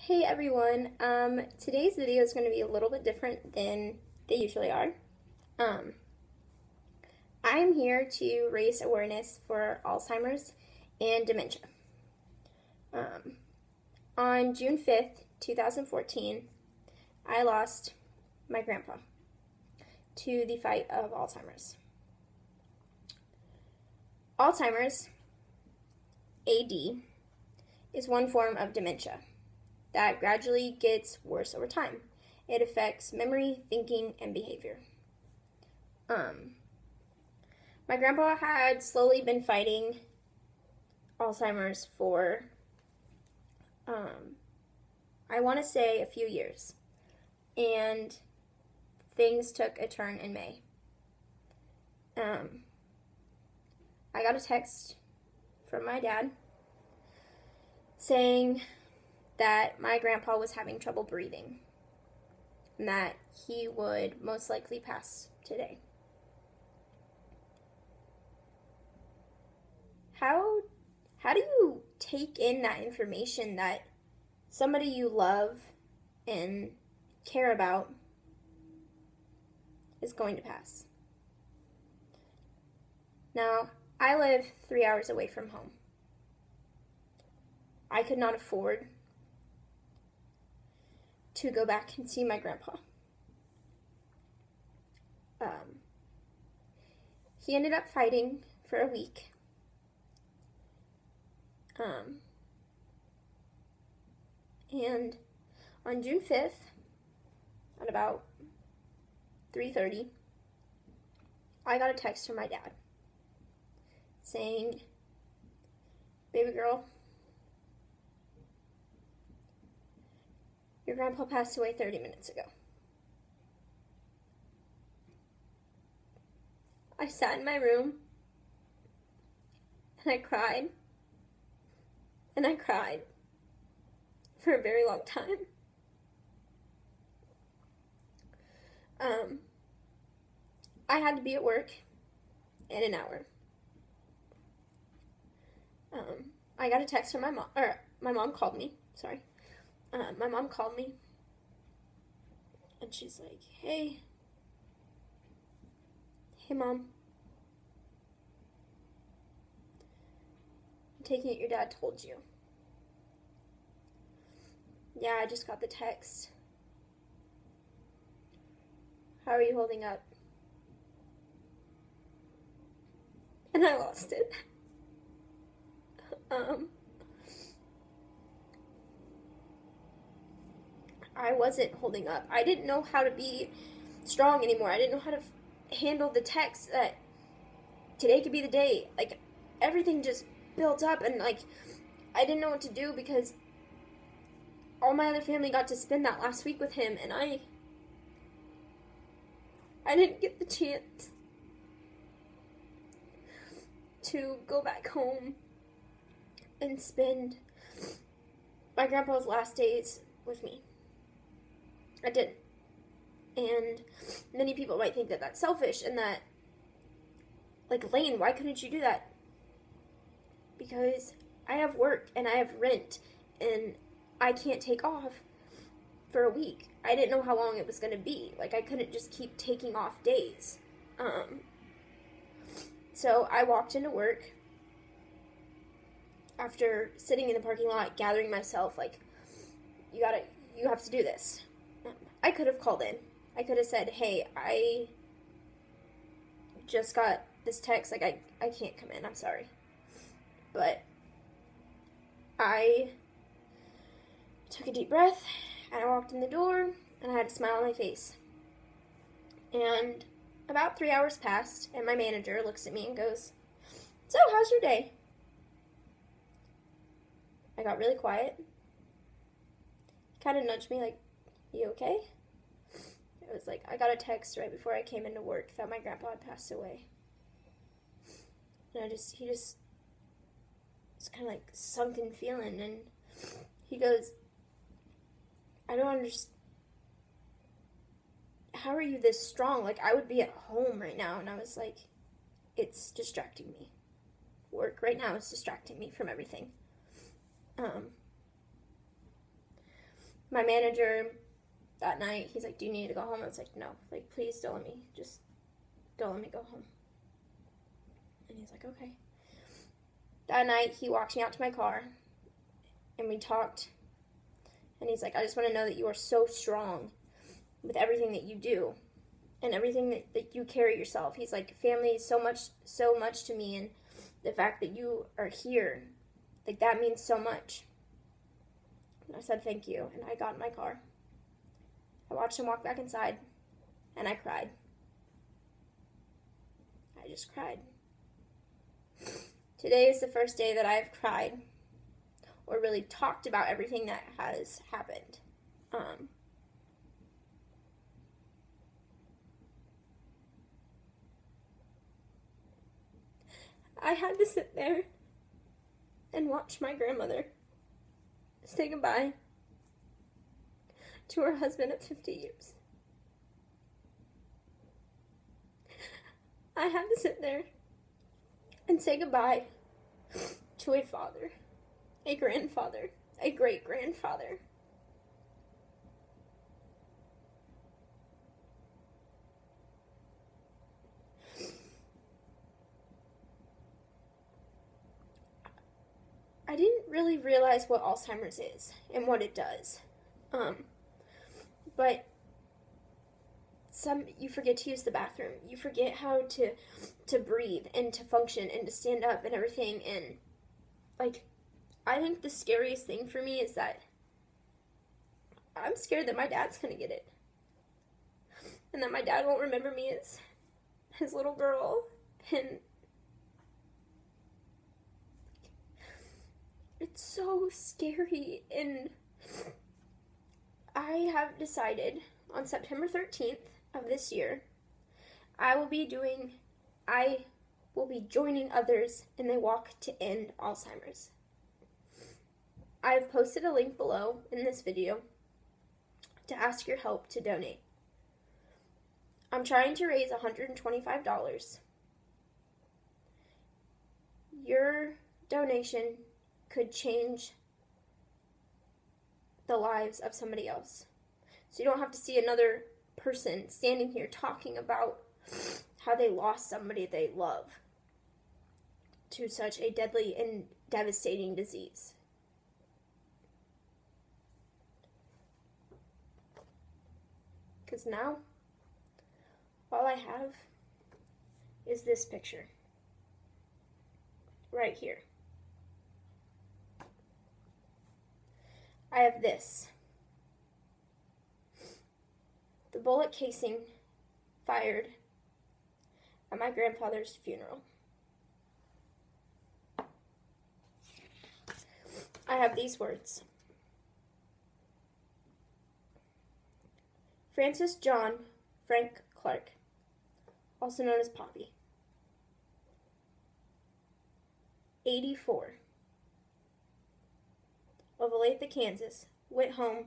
Hey everyone, today's video is going to be a little bit different than they usually are. Um, I'm here to raise awareness for Alzheimer's and dementia. Um, on June 5th, 2014, I lost my grandpa to the fight of Alzheimer's. Alzheimer's, AD, is one form of dementia that gradually gets worse over time. It affects memory, thinking, and behavior. My grandpa had slowly been fighting Alzheimer's for, I want to say a few years. And things took a turn in May. I got a text from my dad saying that my grandpa was having trouble breathing and that he would most likely pass today. How do you take in that information that somebody you love and care about is going to pass? Now, I live 3 hours away from home. I could not afford to go back and see my grandpa. He ended up fighting for a week. And on June 5th, at about 3:30, I got a text from my dad saying, "Baby girl, your grandpa passed away 30 minutes ago." I sat in my room and I cried. And I cried for a very long time. I had to be at work in an hour. I got a text from my mom, or my mom called me, sorry. My mom called me and she's like, hey mom, I'm taking it your dad told you. Yeah, I just got the text. How are you holding up? And I lost it. I wasn't holding up. I didn't know how to be strong anymore. I didn't know how to handle the text that today could be the day. Like, everything just built up, and like, I didn't know what to do because all my other family got to spend that last week with him, and I didn't get the chance to go back home and spend my grandpa's last days with me. I didn't. And many people might think that that's selfish and that, like, Lane, why couldn't you do that? Because I have work and I have rent and I can't take off for a week. I didn't know how long it was going to be. Like, I couldn't just keep taking off days. So I walked into work after sitting in the parking lot, gathering myself, like, you have to do this. I could have called in. I could have said, hey, I just got this text, like, I can't come in, I'm sorry. But I took a deep breath, and I walked in the door, and I had a smile on my face. And about 3 hours passed, and my manager looks at me and goes, so, how's your day? I got really quiet. He kind of nudged me like, you okay? It was like, I got a text right before I came into work that my grandpa had passed away. And he just, it's kind of like sunken feeling, and he goes, I don't understand. How are you this strong? Like, I would be at home right now. And I was like, it's distracting me. Work right now is distracting me from everything. My manager that night, he's like, do you need to go home? I was like, no, like, please don't let me go home. And he's like, okay. That night, he walked me out to my car, and we talked, and he's like, I just want to know that you are so strong with everything that you do, and everything that you carry yourself. He's like, family is so much to me, and the fact that you are here, like, that means so much. And I said, thank you, and I got in my car. I watched him walk back inside, and I cried. I just cried. Today is the first day that I've cried or really talked about everything that has happened. I had to sit there and watch my grandmother say goodbye to her husband of 50 years. I had to sit there and say goodbye to a father, a grandfather, a great-grandfather. I didn't really realize what Alzheimer's is and what it does. But you forget to use the bathroom. You forget how to breathe and to function and to stand up and everything. And, like, I think the scariest thing for me is that I'm scared that my dad's gonna get it. And that my dad won't remember me as his little girl. And it's so scary. And I have decided on September 13th of this year, I will be joining others in the walk to end Alzheimer's. I've posted a link below in this video to ask your help to donate. I'm trying to raise $125. Your donation could change the lives of somebody else. So you don't have to see another person standing here talking about how they lost somebody they love to such a deadly and devastating disease. Because now, all I have is this picture right here. I have this. The bullet casing fired at my grandfather's funeral. I have these words. Francis John Frank Clark, also known as Poppy, 84, of Olathe, Kansas, went home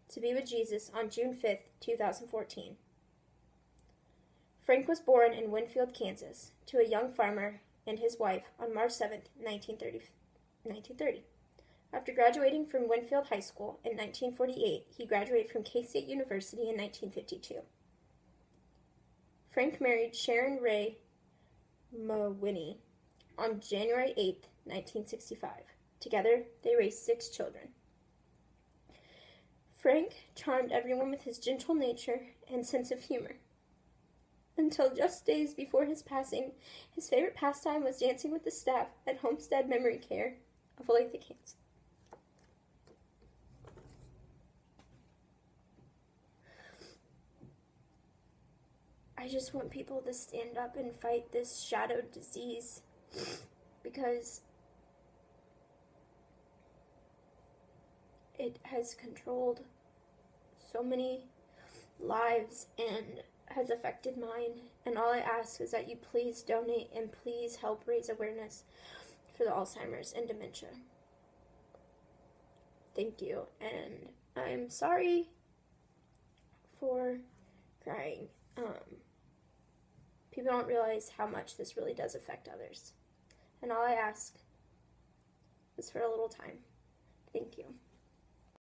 to be with Jesus on June 5th, 2014. Frank was born in Winfield, Kansas, to a young farmer and his wife on March 7th, 1930. After graduating from Winfield High School in 1948, he graduated from K-State University in 1952. Frank married Sharon Ray Mawhinney on January 8th, 1965. Together, they raised 6 children. Frank charmed everyone with his gentle nature and sense of humor. Until just days before his passing, his favorite pastime was dancing with the staff at Homestead Memory Care of Olathe, Kansas. I just want people to stand up and fight this shadowed disease, because it has controlled so many lives and has affected mine. And all I ask is that you please donate and please help raise awareness for the Alzheimer's and dementia. Thank you. And I'm sorry for crying. People don't realize how much this really does affect others. And all I ask is for a little time. Thank you.